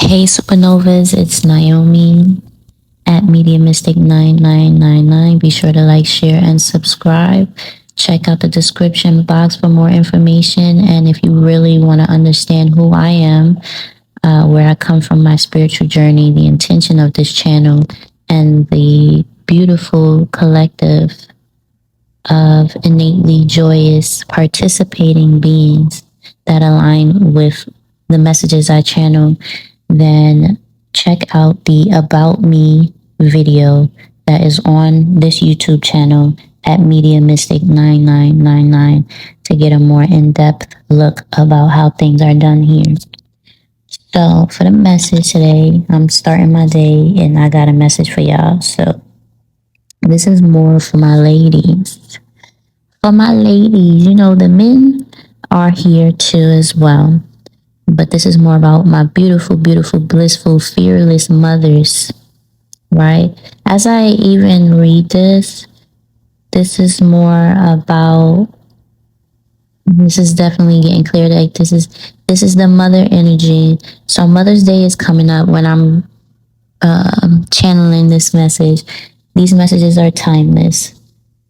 Hey Supernovas, it's Naomi at Media Mystic 9999. Be sure to like, share, and subscribe. Check out the description box for more information. And if you really want to understand who I am, where I come from, my spiritual journey, the intention of this channel, and the beautiful collective of innately joyous, participating beings that align with the messages I channel, then check out the About Me video that is on this YouTube channel at Media Mystic 9999 to get a more in-depth look about how things are done here. So for the message today, I'm starting my day and I got a message for y'all. So this is more for my ladies. For my ladies, the men are here too as well. But this is more about my beautiful, beautiful, blissful, fearless mothers, right? As I even read this, this is more about, this is definitely getting clear. Like this is the mother energy. So Mother's Day is coming up when I'm channeling this message. These messages are timeless,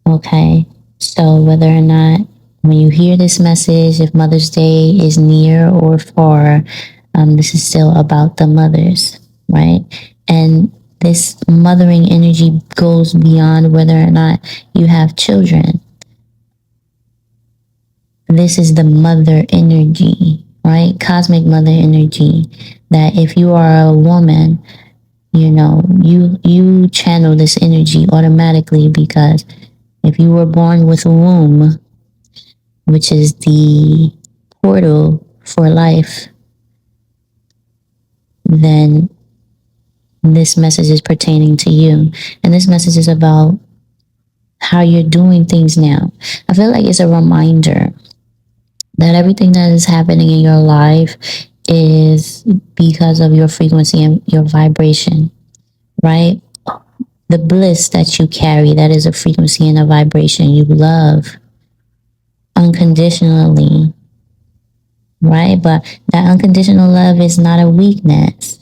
okay? So whether or not when you hear this message, if Mother's Day is near or far, this is still about the mothers, right? And this mothering energy goes beyond whether or not you have children. This is the mother energy, right? Cosmic mother energy. That if you are a woman, you channel this energy automatically because if you were born with a womb, which is the portal for life, then this message is pertaining to you. And this message is about how you're doing things now. I feel like it's a reminder that everything that is happening in your life is because of your frequency and your vibration, right? The bliss that you carry, that is a frequency and a vibration. You love unconditionally, right? But that unconditional love is not a weakness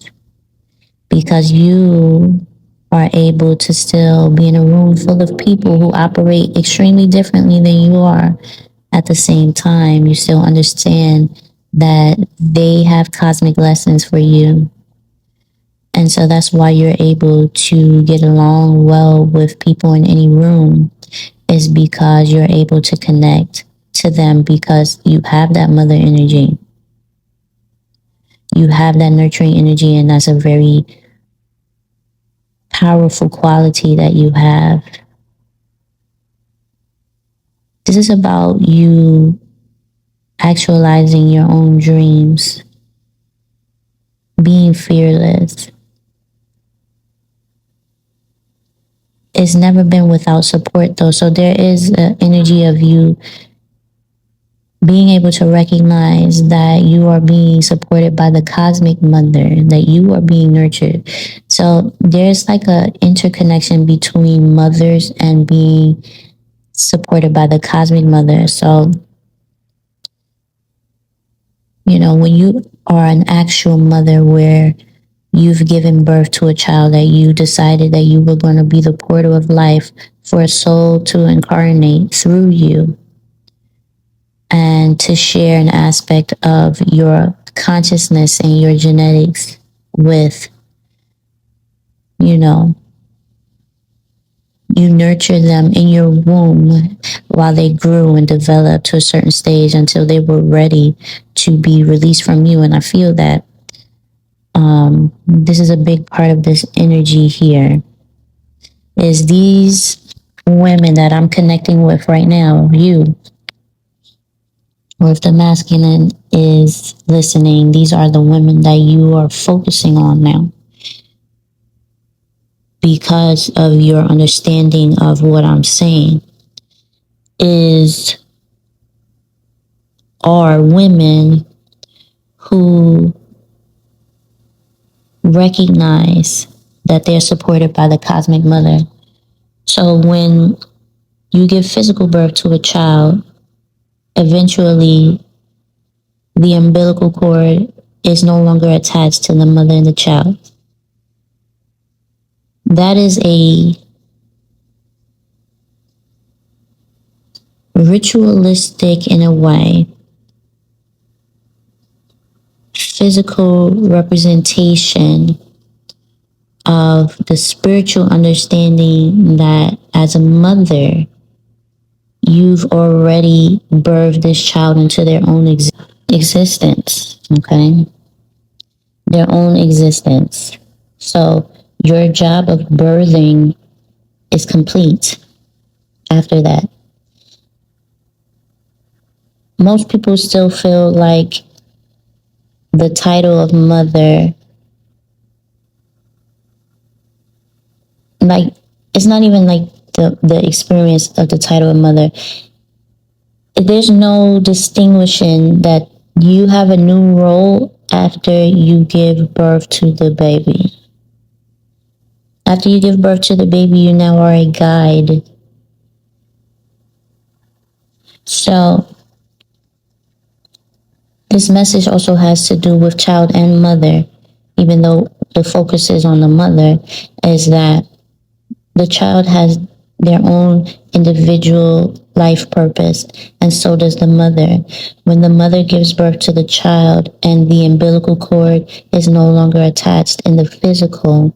because you are able to still be in a room full of people who operate extremely differently than you are. At the same time, you still understand that they have cosmic lessons for you. And so that's why you're able to get along well with people in any room, is because you're able to connect to them because you have that mother energy. You have that nurturing energy, and that's a very powerful quality that you have. This is about you actualizing your own dreams, being fearless. It's never been without support though. So there is an energy of you being able to recognize that you are being supported by the cosmic mother, that you are being nurtured. So there's like a interconnection between mothers and being supported by the cosmic mother. So, when you are an actual mother where you've given birth to a child, that you decided that you were going to be the portal of life for a soul to incarnate through you and to share an aspect of your consciousness and your genetics with, you nurture them in your womb while they grew and developed to a certain stage until they were ready to be released from you. And I feel that this is a big part of this energy here, is these women that I'm connecting with right now, you, or if the masculine is listening, these are the women that you are focusing on now because of your understanding of what I'm saying, are women who recognize that they're supported by the cosmic mother. So when you give physical birth to a child, eventually the umbilical cord is no longer attached to the mother and the child. That is a ritualistic, in a way, physical representation of the spiritual understanding that as a mother, you've already birthed this child into their own existence, okay? Their own existence. So your job of birthing is complete after that. Most people still feel like the title of mother, like, it's not even like the experience of the title of mother. There's no distinguishing that you have a new role after you give birth to the baby. After you give birth to the baby, you now are a guide. So this message also has to do with child and mother, even though the focus is on the mother, is that the child has their own individual life purpose, and so does the mother. When the mother gives birth to the child and the umbilical cord is no longer attached in the physical,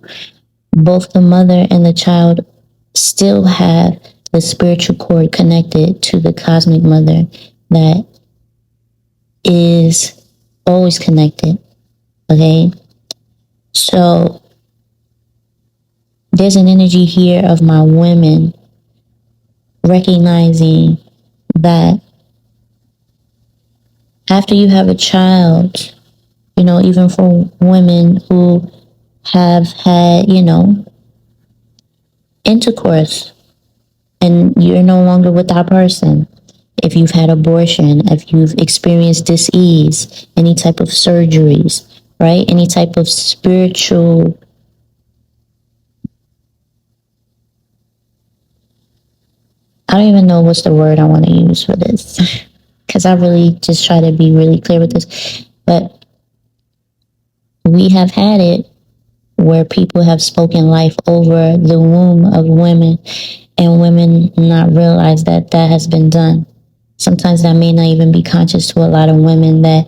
both the mother and the child still have the spiritual cord connected to the cosmic mother that is always connected. Okay? So there's an energy here of my women recognizing that after you have a child, even for women who have had, intercourse and you're no longer with that person, if you've had abortion, if you've experienced dis-ease, any type of surgeries, right? Any type of spiritual I don't even know what's the word I want to use for this because I really just try to be really clear with this. But we have had it where people have spoken life over the womb of women and women not realize that that has been done. Sometimes that may not even be conscious to a lot of women that,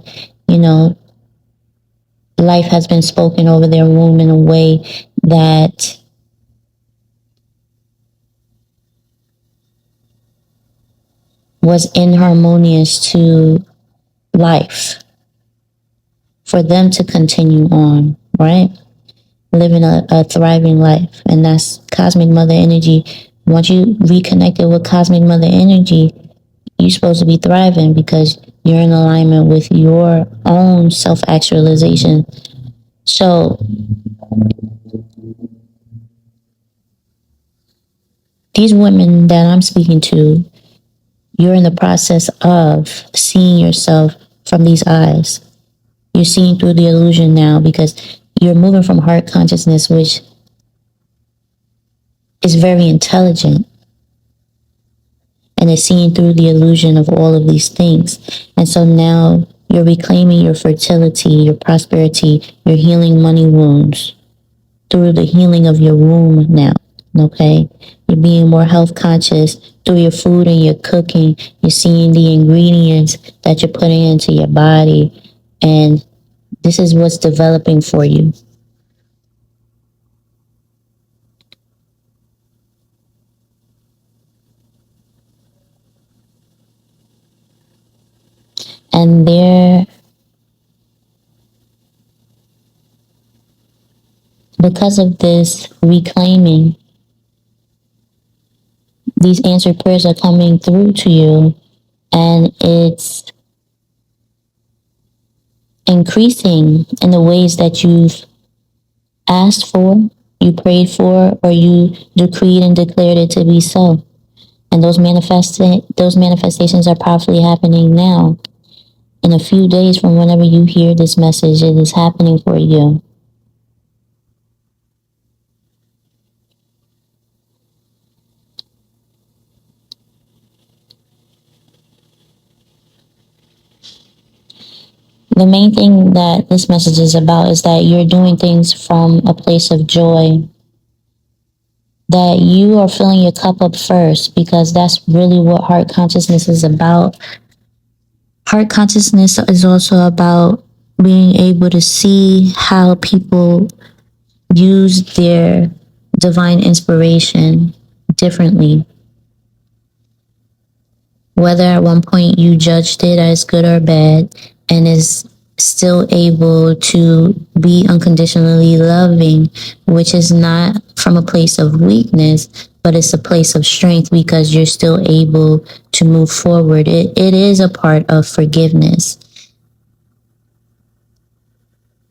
life has been spoken over their womb in a way that was inharmonious to life for them to continue on, right? Living a thriving life. And that's cosmic mother energy. Once you reconnected with cosmic mother energy, you're supposed to be thriving because you're in alignment with your own self-actualization. So these women that I'm speaking to, you're in the process of seeing yourself from these eyes. You're seeing through the illusion now because you're moving from heart consciousness, which is very intelligent, and is seeing through the illusion of all of these things. And so now you're reclaiming your fertility, your prosperity, you're healing money wounds through the healing of your womb now. Okay? You're being more health conscious through your food and your cooking. You're seeing the ingredients that you're putting into your body. And this is what's developing for you. And because of this reclaiming, these answered prayers are coming through to you, and it's increasing in the ways that you've asked for, you prayed for, or you decreed and declared it to be so. And those manifestations are powerfully happening now. In a few days from whenever you hear this message, it is happening for you. The main thing that this message is about is that you're doing things from a place of joy, that you are filling your cup up first, because that's really what heart consciousness is about. Heart consciousness is also about being able to see how people use their divine inspiration differently. Whether at one point you judged it as good or bad, and is still able to be unconditionally loving, which is not from a place of weakness, but it's a place of strength, because you're still able to move forward. It is a part of forgiveness,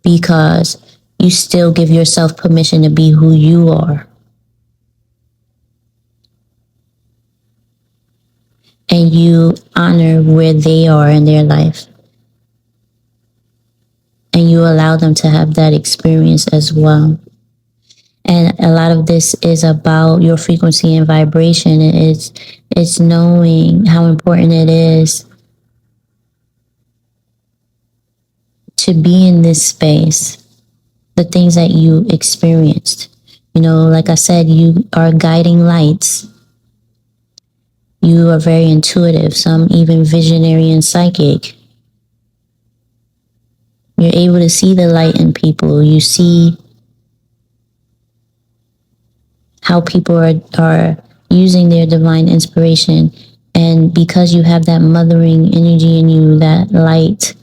because you still give yourself permission to be who you are. And you honor where they are in their life. And you allow them to have that experience as well. And a lot of this is about your frequency and vibration. It's knowing how important it is to be in this space, the things that you experienced. You know, like I said, you are guiding lights. You are very intuitive, some even visionary and psychic. You're able to see the light in people. You see how people are using their divine inspiration. And because you have that mothering energy in you, that light,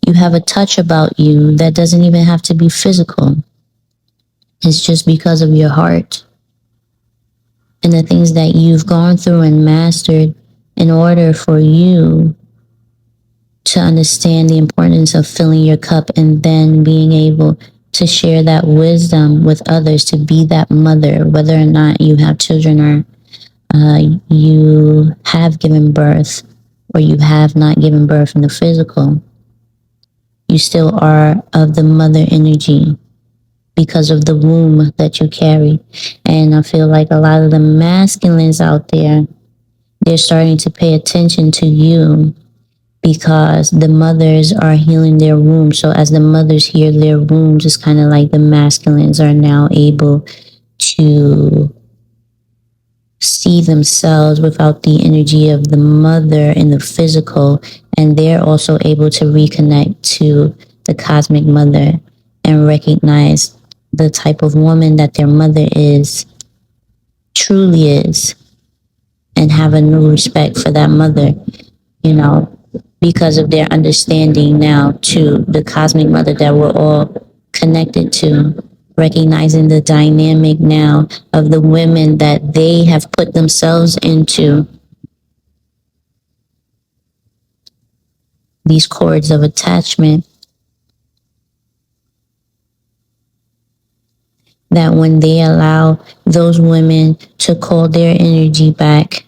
you have a touch about you that doesn't even have to be physical. It's just because of your heart and the things that you've gone through and mastered in order for you to understand the importance of filling your cup, and then being able to share that wisdom with others, to be that mother, whether or not you have children or you have given birth or you have not given birth in the physical. You still are of the mother energy because of the womb that you carry. And I feel like a lot of the masculines out there, they're starting to pay attention to you, because the mothers are healing their wombs. So as the mothers heal their wombs, it's kind of like the masculines are now able to see themselves without the energy of the mother in the physical, and they're also able to reconnect to the cosmic mother and recognize the type of woman that their mother truly is, and have a new respect for that mother, you know, because of their understanding now to the cosmic mother that we're all connected to, recognizing the dynamic now of the women that they have put themselves into, these cords of attachment, that when they allow those women to call their energy back,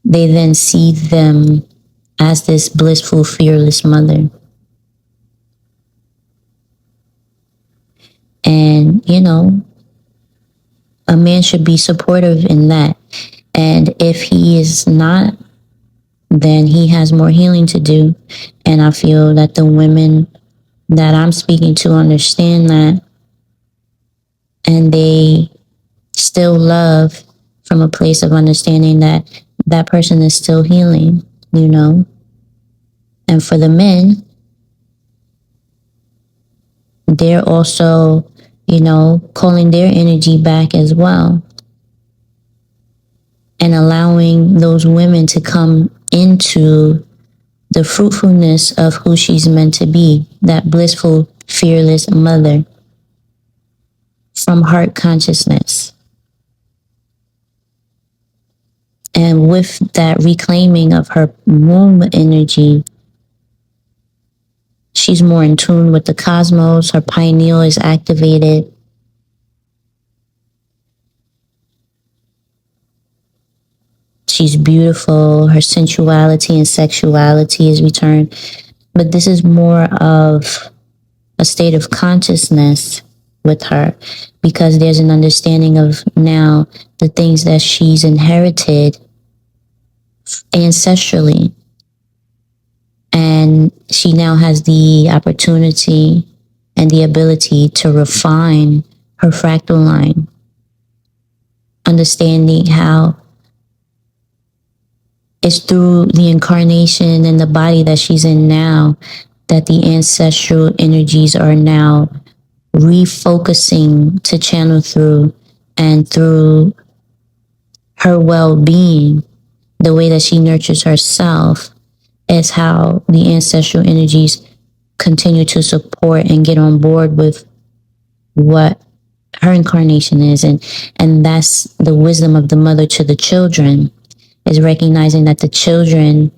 they then see them as this blissful, fearless mother. And, you know, a man should be supportive in that. And if he is not, then he has more healing to do. And I feel that the women that I'm speaking to understand that, and they still love from a place of understanding that that person is still healing, you know. And for the men, they're also, you know, calling their energy back as well, and allowing those women to come into the fruitfulness of who she's meant to be, that blissful, fearless mother from heart consciousness. And with that reclaiming of her womb energy, she's more in tune with the cosmos. Her pineal is activated. She's beautiful. Her sensuality and sexuality is returned. But this is more of a state of consciousness with her, because there's an understanding of now the things that she's inherited ancestrally. And she now has the opportunity and the ability to refine her fractal line, understanding how it's through the incarnation and the body that she's in now that the ancestral energies are now refocusing to channel through, and through her well-being, the way that she nurtures herself is how the ancestral energies continue to support and get on board with what her incarnation is. And that's the wisdom of the mother to the children, is recognizing that the children,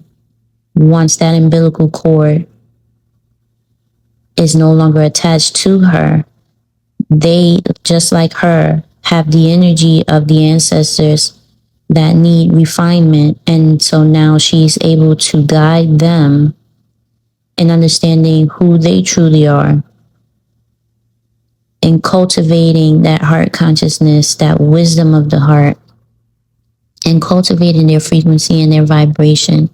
once that umbilical cord is no longer attached to her, they, just like her, have the energy of the ancestors that need refinement. And so now she's able to guide them in understanding who they truly are, in cultivating that heart consciousness, that wisdom of the heart, and cultivating their frequency and their vibration.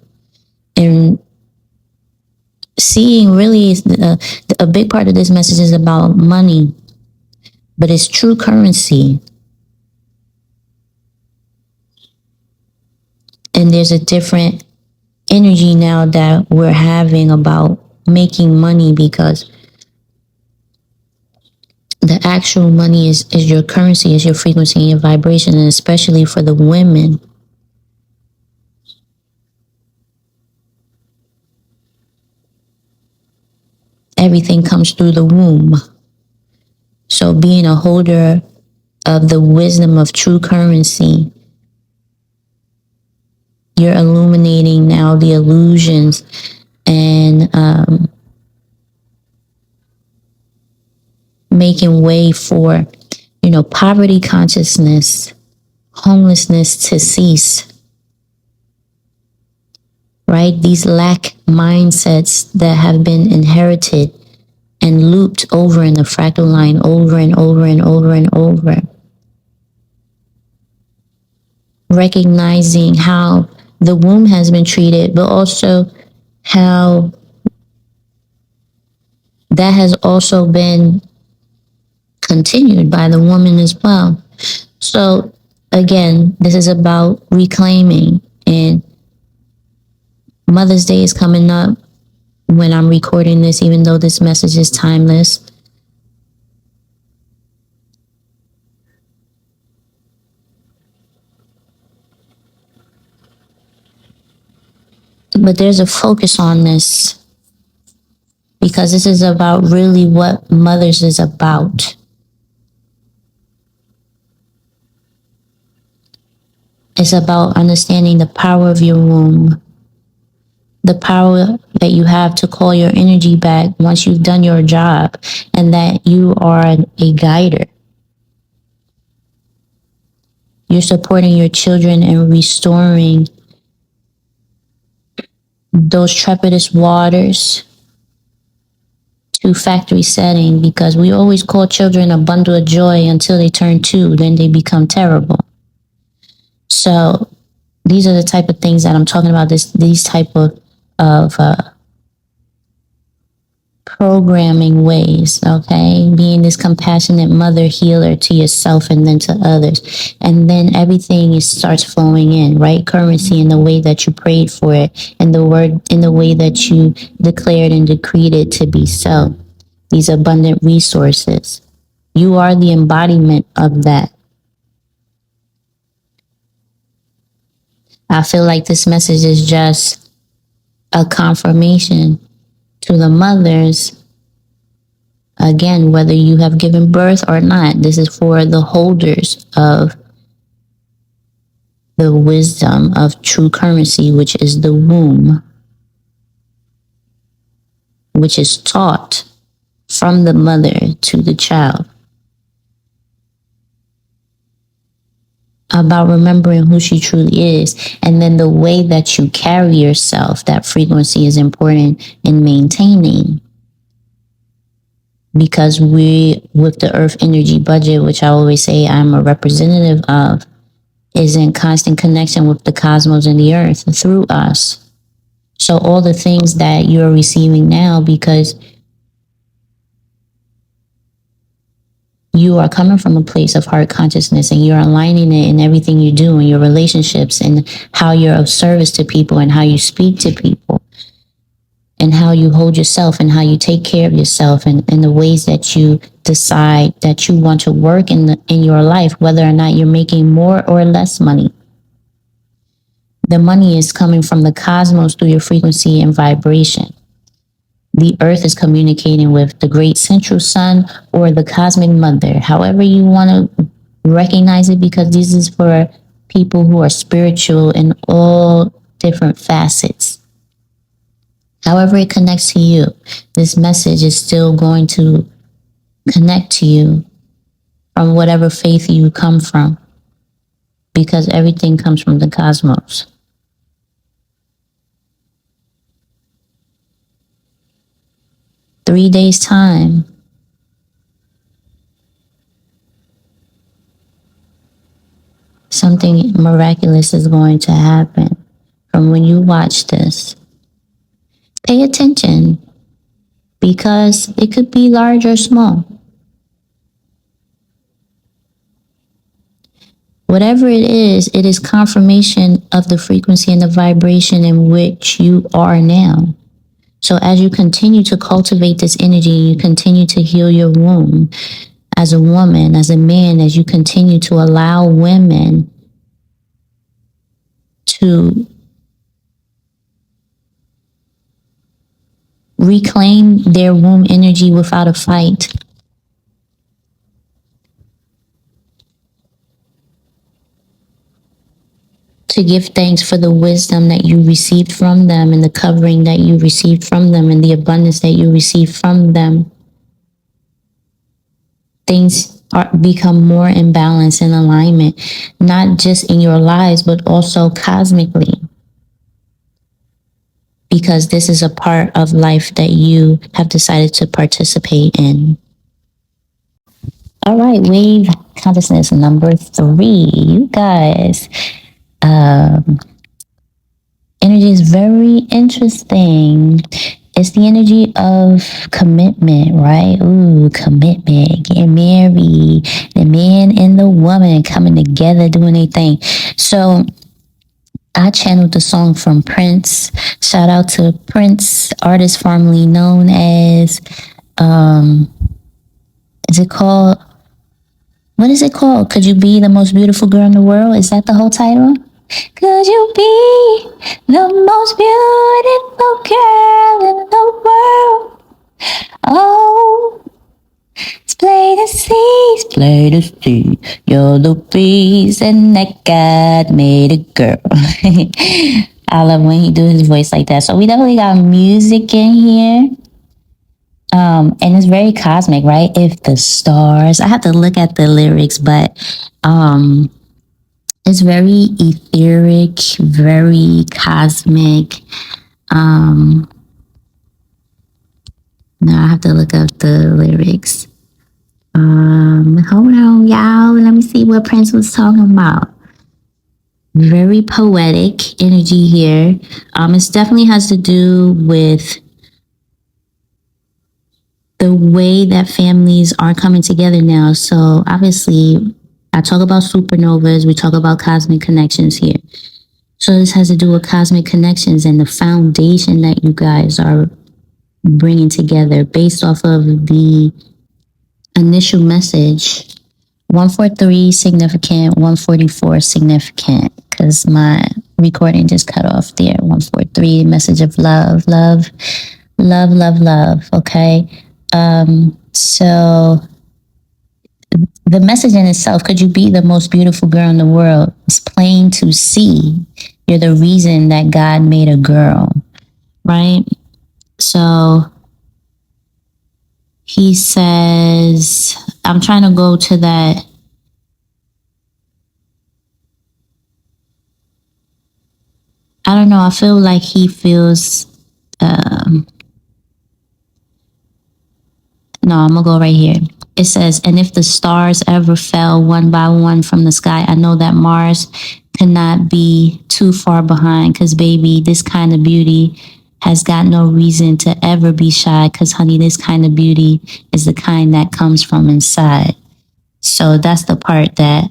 And seeing really a big part of this message is about money, but it's true currency. And there's a different energy now that we're having about making money, because the actual money is your currency, is your frequency and your vibration. And especially for the women, everything comes through the womb. So being a holder of the wisdom of true currency, you're illuminating now the illusions and making way for, poverty consciousness, homelessness to cease, right? These lack mindsets that have been inherited and looped over in the fractal line over and over and over and over. Recognizing how the womb has been treated, but also how that has also been continued by the woman as well. So again, this is about reclaiming. And Mother's Day is coming up when I'm recording this, even though this message is timeless. But there's a focus on this, because this is about really what Mothers is about. It's about understanding the power of your womb, the power that you have to call your energy back once you've done your job, and that you are a guider. You're supporting your children and restoring those trepidous waters to factory setting, because we always call children a bundle of joy until they turn 2, then they become terrible. So these are the type of things that I'm talking about, these type of programming ways, okay? Being this compassionate mother healer to yourself and then to others. And then everything starts flowing in, right? Currency in the way that you prayed for it, and the word in the way that you declared and decreed it to be so. These abundant resources. You are the embodiment of that. I feel like this message is just a confirmation to the mothers. Again, whether you have given birth or not, this is for the holders of the wisdom of true currency, which is the womb, which is taught from the mother to the child. About remembering who she truly is. And then the way that you carry yourself, that frequency is important in maintaining. because we, with the earth energy budget, which I always say I'm a representative of, is in constant connection with the cosmos and the earth through us. So all the things that you're receiving now, because you are coming from a place of heart consciousness and you're aligning it in everything you do in your relationships and how you're of service to people and how you speak to people and how you hold yourself and how you take care of yourself and the ways that you decide that you want to work in your life, whether or not you're making more or less money. The money is coming from the cosmos through your frequency and vibration. The earth is communicating with the great central sun or the cosmic mother, however you want to recognize it, because this is for people who are spiritual in all different facets. However it connects to you, this message is still going to connect to you from whatever faith you come from, because everything comes from the cosmos. Days time, something miraculous is going to happen from when you watch this. Pay attention, because it could be large or small. Whatever it is confirmation of the frequency and the vibration in which you are now. So as you continue to cultivate this energy, you continue to heal your womb as a woman, as a man, as you continue to allow women to reclaim their womb energy without a fight. To give thanks for the wisdom that you received from them and the covering that you received from them and the abundance that you received from them. Things become more in balance and alignment, not just in your lives, but also cosmically. Because this is a part of life that you have decided to participate in. All right, wave consciousness number 3. You guys, energy is very interesting. It's the energy of commitment, right? Ooh, commitment, getting married, the man and the woman coming together, doing their thing. So I channeled the song from Prince. Shout out to Prince, artist formerly known as, is it called, what is it called? Could You Be the Most Beautiful Girl in the World? Is that the whole title? Could you be the most beautiful girl in the world? Oh, play the sea. You're the reason that God made a girl. I love when he do his voice like that. So we definitely got music in here. And it's very cosmic, right? If the stars, I have to look at the lyrics, but it's very etheric, very cosmic. Now I have to look up the lyrics. Hold on, y'all. Let me see what Prince was talking about. Very poetic energy here. It definitely has to do with the way that families are coming together now. So obviously, I talk about supernovas, we talk about cosmic connections here. So this has to do with cosmic connections and the foundation that you guys are bringing together based off of the initial message. 143 significant, 144 significant, because my recording just cut off there. 143, message of love, love, love, love, love. Okay. So the message in itself, could you be the most beautiful girl in the world? It's plain to see. You're the reason that God made a girl, right? So he says, I'm trying to go to that. I don't know. I feel like he feels No, I'm gonna go right here. It says, and if the stars ever fell one by one from the sky, I know that Mars cannot be too far behind. Cause baby, this kind of beauty has got no reason to ever be shy. Cause honey, this kind of beauty is the kind that comes from inside. So that's the part that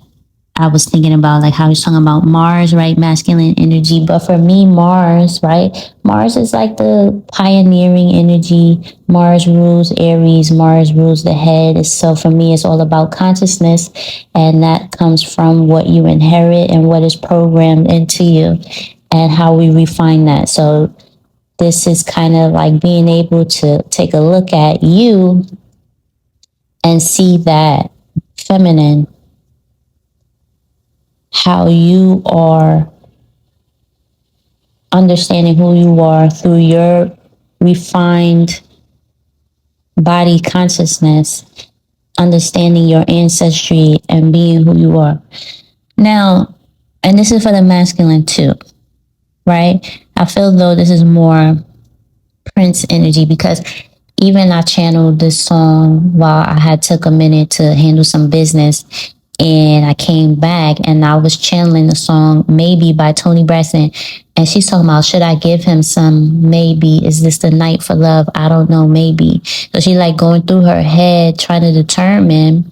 I was thinking about, like how he's talking about Mars, right? Masculine energy. But for me, Mars, right? Mars is like the pioneering energy. Mars rules Aries. Mars rules the head. So for me, it's all about consciousness. And that comes from what you inherit and what is programmed into you and how we refine that. So this is kind of like being able to take a look at you and see that feminine, how you are understanding who you are through your refined body consciousness, understanding your ancestry and being who you are. Now, and this is for the masculine too, right? I feel though this is more Prince energy because even I channeled this song while I had took a minute to handle some business, and I came back and I was channeling the song Maybe by Toni Braxton. And she's talking about, should I give him some? Maybe. Is this the night for love? I don't know. Maybe. So she like going through her head, trying to determine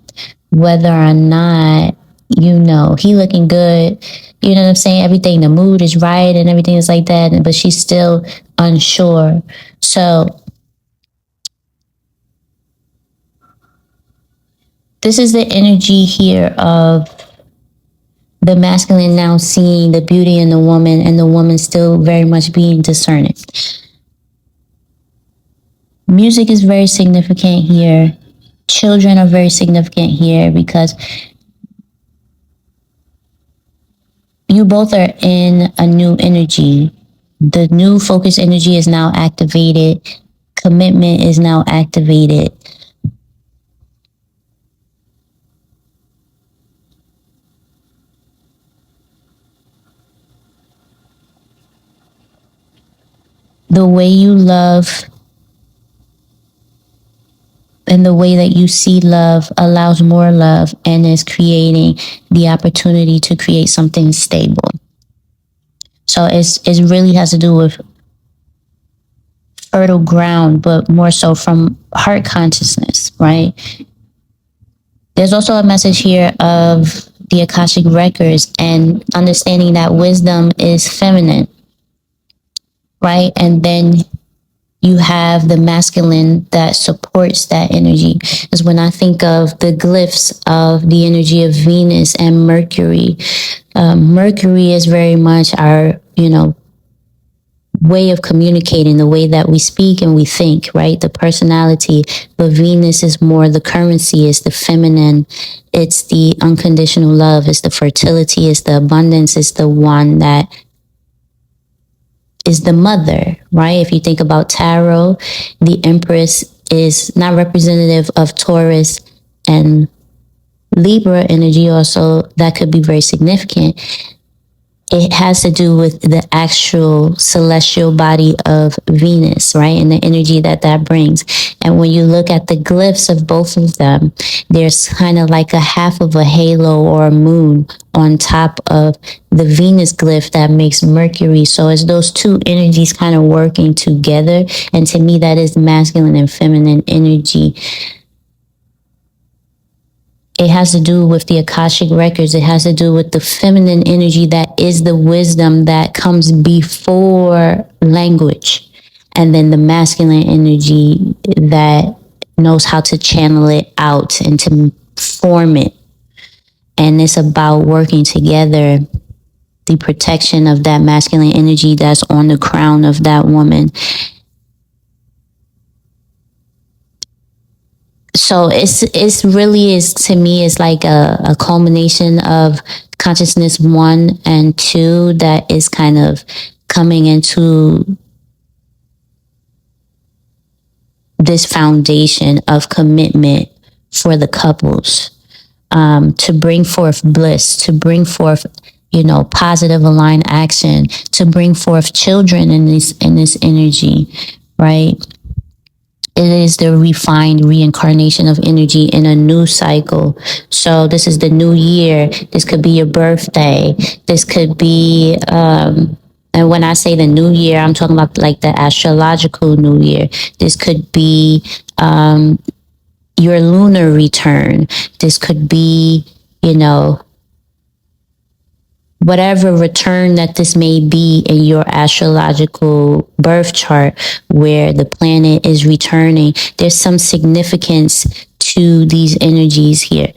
whether or not, you know, he looking good. You know what I'm saying? Everything, the mood is right and everything is like that. But she's still unsure. So this is the energy here of the masculine now seeing the beauty in the woman and the woman still very much being discerning. Music is very significant here. Children are very significant here because you both are in a new energy. The new focus energy is now activated. Commitment is now activated. The way you love and the way that you see love allows more love and is creating the opportunity to create something stable. So it really has to do with fertile ground, but more so from heart consciousness, right? There's also a message here of the Akashic records and understanding that wisdom is feminine, right? And then you have the masculine that supports that energy. Because when I think of the glyphs of the energy of Venus and Mercury, Mercury is very much our, you know, way of communicating, the way that we speak and we think, right? The personality. But Venus is more the currency, it's the feminine, it's the unconditional love, it's the fertility, it's the abundance, it's the one that is the mother, right? If you think about tarot, the Empress is not representative of Taurus and Libra energy. Also, that could be very significant. It has to do with the actual celestial body of Venus, right? And the energy that that brings. And when you look at the glyphs of both of them, there's kind of like a half of a halo or a moon on top of the Venus glyph that makes Mercury. So it's those two energies kind of working together. And to me, that is masculine and feminine energy. It has to do with the Akashic records. It has to do with the feminine energy that is the wisdom that comes before language. And then the masculine energy that knows how to channel it out and to form it. And it's about working together, the protection of that masculine energy that's on the crown of that woman. So it's really is, to me, it's like a culmination of consciousness 1 and 2 that is kind of coming into this foundation of commitment for the couples, to bring forth bliss, to bring forth, you know, positive aligned action, to bring forth children in this energy, right? it is the refined reincarnation of energy in a new cycle. So this is the new year. This could be your birthday. This could be, and when I say the new year, I'm talking about like the astrological new year. This could be your lunar return. This could be, you know, whatever return that this may be in your astrological birth chart where the planet is returning. There's some significance to these energies here.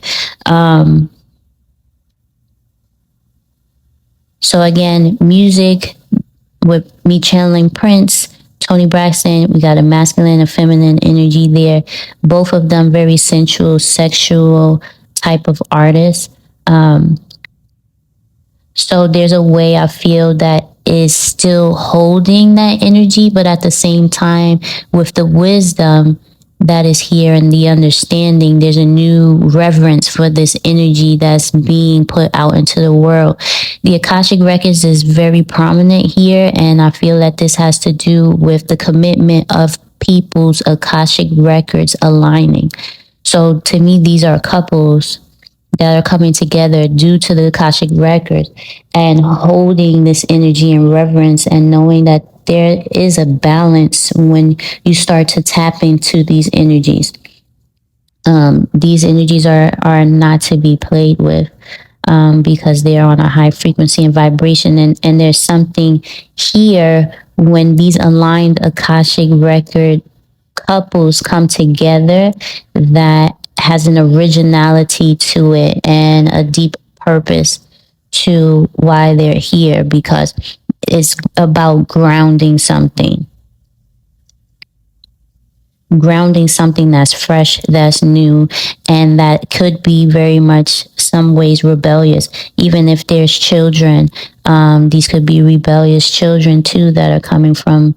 So again, music with me channeling Prince, Tony Braxton, we got a masculine and feminine energy there. Both of them very sensual, sexual type of artists. So there's a way I feel that is still holding that energy, but at the same time, with the wisdom that is here and the understanding, there's a new reverence for this energy that's being put out into the world. The Akashic Records is very prominent here, and I feel that this has to do with the commitment of people's Akashic Records aligning. So to me, these are couples that are coming together due to the Akashic Records and holding this energy in reverence and knowing that there is a balance when you start to tap into these energies. These energies are not to be played with because they are on a high frequency and vibration. And there's something here when these aligned Akashic Record couples come together that has an originality to it and a deep purpose to why they're here, because it's about grounding something that's fresh, that's new, and that could be very much some ways rebellious. Even if there's children, these could be rebellious children too that are coming from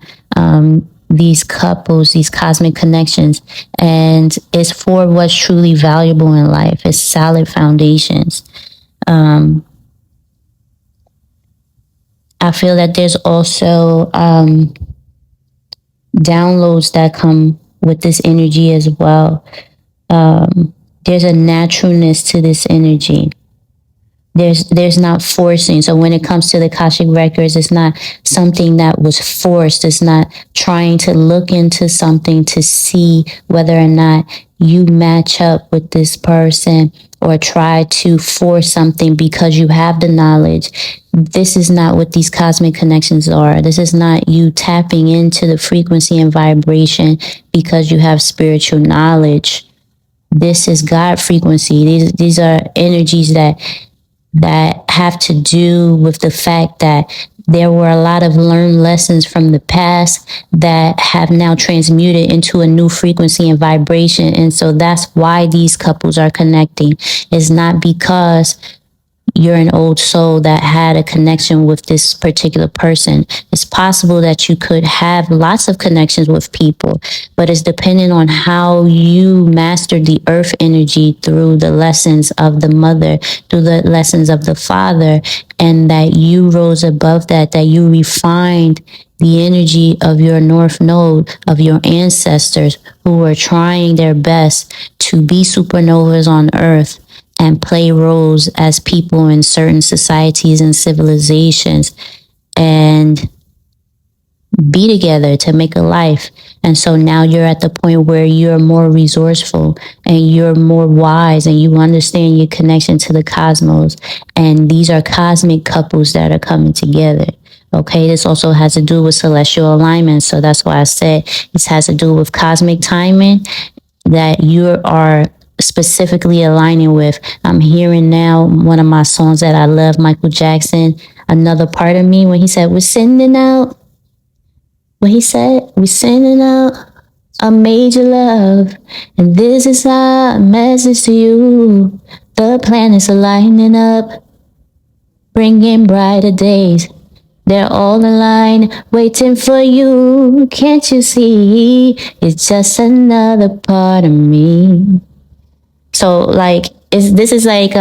these couples, these cosmic connections, and it's for what's truly valuable in life. It's solid foundations. I feel that there's also downloads that come with this energy as well. There's a naturalness to this energy. There's not forcing. So when it comes to the Akashic Records, it's not something that was forced. It's not trying to look into something to see whether or not you match up with this person or try to force something because you have the knowledge. This is not what these cosmic connections are. This is not you tapping into the frequency and vibration because you have spiritual knowledge. This is God frequency. These are energies that have to do with the fact that there were a lot of learned lessons from the past that have now transmuted into a new frequency and vibration. And so that's why these couples are connecting. It's not because you're an old soul that had a connection with this particular person. It's possible that you could have lots of connections with people, but it's dependent on how you mastered the earth energy through the lessons of the mother, through the lessons of the father, and that you rose above that you refined the energy of your North Node, of your ancestors who were trying their best to be supernovas on earth and play roles as people in certain societies and civilizations and be together to make a life. And so now you're at the point where you're more resourceful and you're more wise and you understand your connection to the cosmos. And these are cosmic couples that are coming together. Okay, this also has to do with celestial alignment. So that's why I said this has to do with cosmic timing that you are specifically aligning with. I'm hearing now one of my songs that I love, Michael Jackson, Another Part of Me, when he said, we're sending out a major love, and this is our message to you. The planets are lining up, bringing brighter days. They're all aligned, waiting for you. Can't you see? It's just another part of me. So like, this is like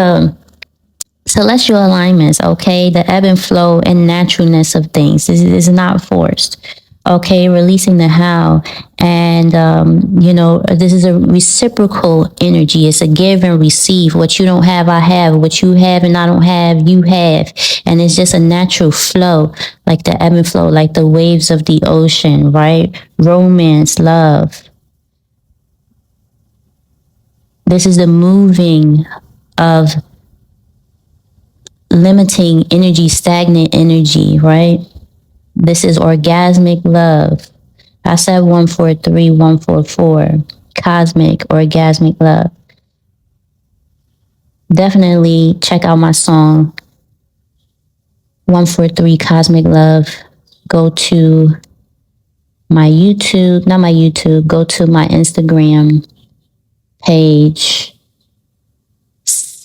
celestial alignments, okay? The ebb and flow and naturalness of things. This is not forced. Okay, releasing the how. And, this is a reciprocal energy. It's a give and receive. What you don't have, I have. What you have and I don't have, you have. And it's just a natural flow, like the ebb and flow, like the waves of the ocean, right? Romance, love. This is the moving of limiting energy, stagnant energy, right? This is orgasmic love. I said 143, 144. Cosmic, orgasmic love. Definitely check out my song 143 Cosmic Love. Go to my YouTube, not my YouTube, go to my Instagram page.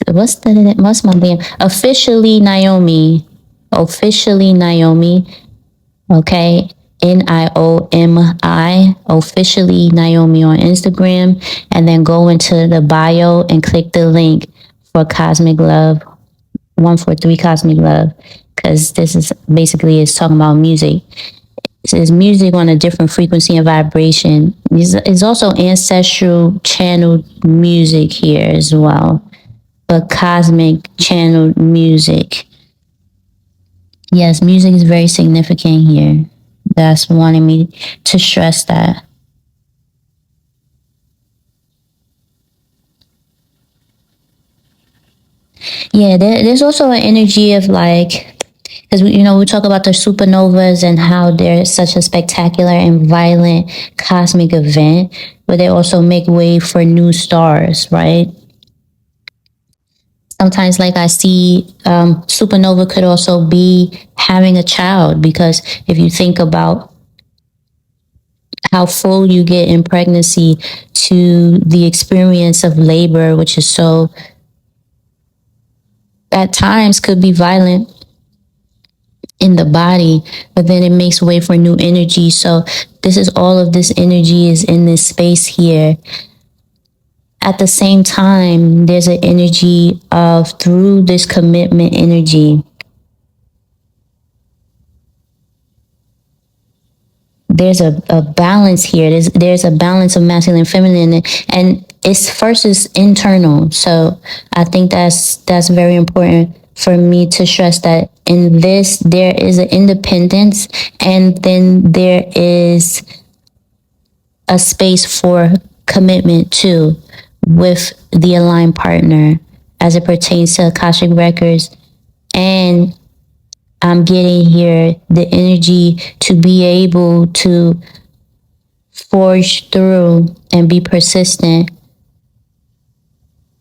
What's my name? Officially Naomi. Okay. Naomi, officially Naomi on Instagram, and then go into the bio and click the link for Cosmic Love, 143 Cosmic Love, because this is basically it's talking about music. It says music on a different frequency and vibration. It's also ancestral channeled music here as well, but cosmic channeled music. Yes, music is very significant here. That's wanting me to stress that. Yeah, there's also an energy of like, because we talk about the supernovas and how they're such a spectacular and violent cosmic event, but they also make way for new stars, right? Sometimes, like I see, supernova could also be having a child, because if you think about how full you get in pregnancy to the experience of labor, which is so at times could be violent in the body, but then it makes way for new energy. So this is all of this energy is in this space here. At the same time, there's an energy of through this commitment energy, there's a balance here. There's a balance of masculine and feminine, and it's first is internal. So I think that's very important for me to stress that in this there is an independence, and then there is a space for commitment too with the aligned partner as it pertains to Akashic Records. And I'm getting here the energy to be able to forge through and be persistent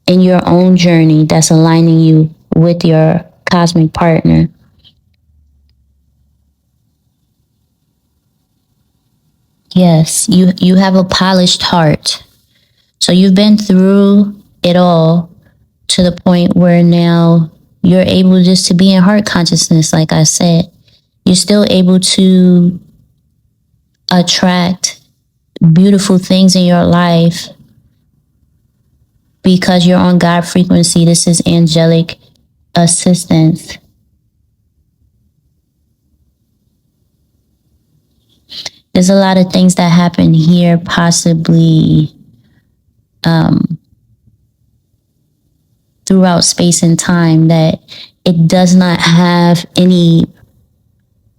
in your own journey that's aligning you with your cosmic partner. Yes, you have a polished heart. So you've been through it all to the point where now you're able just to be in heart consciousness, like I said. You're still able to attract beautiful things in your life because you're on God frequency. This is angelic assistance. There's a lot of things that happen here, possibly throughout space and time, that it does not have any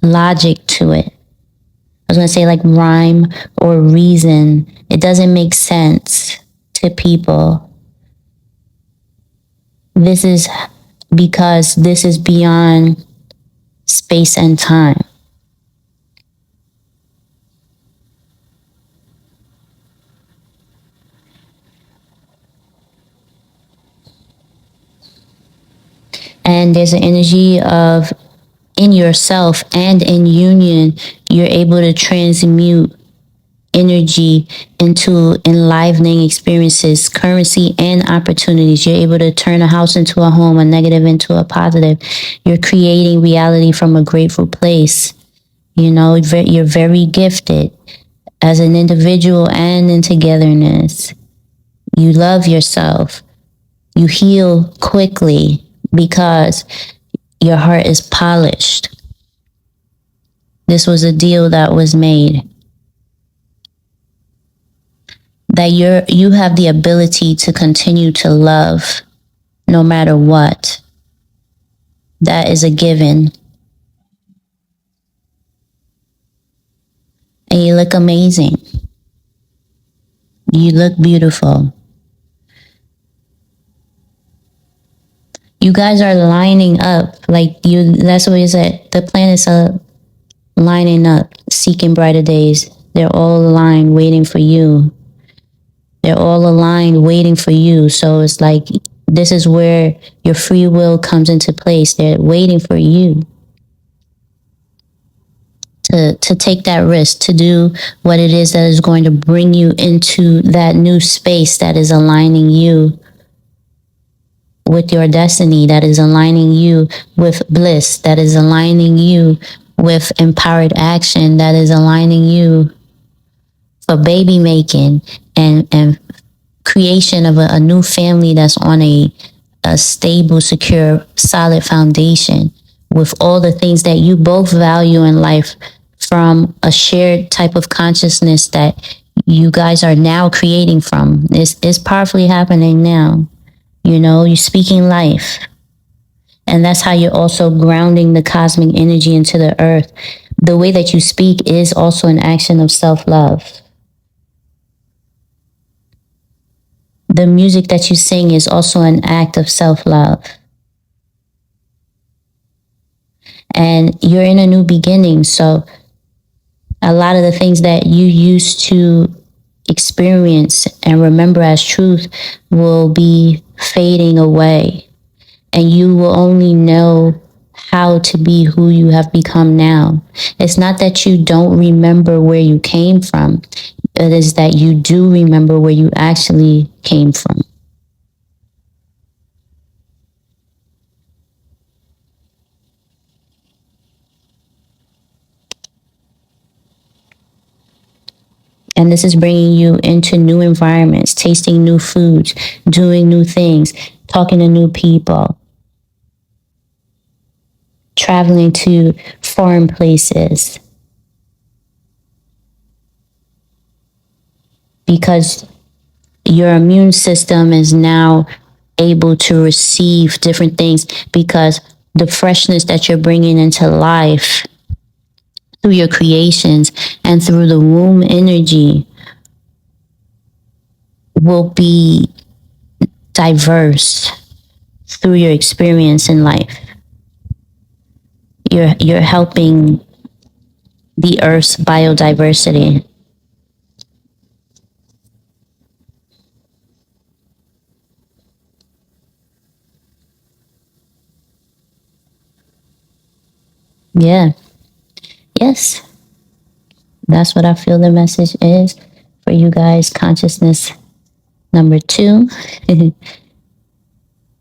logic to it. I was going to say like rhyme or reason. It doesn't make sense to people. This is because this is beyond space and time. And there's an energy of in yourself and in union, you're able to transmute energy into enlivening experiences, currency, and opportunities. You're able to turn a house into a home, a negative into a positive. You're creating reality from a grateful place. You're very gifted as an individual and in togetherness. You love yourself. You heal quickly because your heart is polished. This was a deal that was made. That you have the ability to continue to love no matter what. That is a given. And you look amazing. You look beautiful. You guys are lining up like you. That's what you said. The planets are lining up, seeking brighter days. They're all aligned, waiting for you. They're all aligned, waiting for you. So it's like this is where your free will comes into place. They're waiting for you to take that risk, to do what it is that is going to bring you into that new space that is aligning you with your destiny, that is aligning you with bliss, that is aligning you with empowered action, that is aligning you for baby making and creation of a new family that's on a stable, secure, solid foundation with all the things that you both value in life from a shared type of consciousness that you guys are now creating from. It's powerfully happening now. You know, you're speaking life. And that's how you're also grounding the cosmic energy into the earth. The way that you speak is also an action of self-love. The music that you sing is also an act of self-love. And you're in a new beginning. So a lot of the things that you used to experience and remember as truth will be fading away. And you will only know how to be who you have become now. It's not that you don't remember where you came from. It is that you do remember where you actually came from. And this is bringing you into new environments, tasting new foods, doing new things, talking to new people, traveling to foreign places. Because your immune system is now able to receive different things because the freshness that you're bringing into life through your creations and through the womb energy will be diverse through your experience in life. You're helping the earth's biodiversity. Yeah. Yes. That's what I feel the message is for you guys. Consciousness number 2.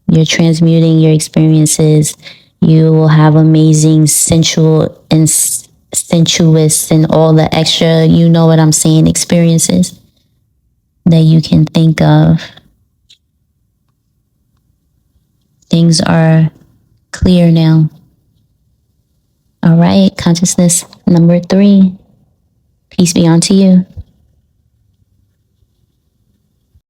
You're transmuting your experiences. You will have amazing sensual and sensuous and all the extra, you know what I'm saying, experiences that you can think of. Things are clear now. All right, consciousness number 3. Peace be unto you.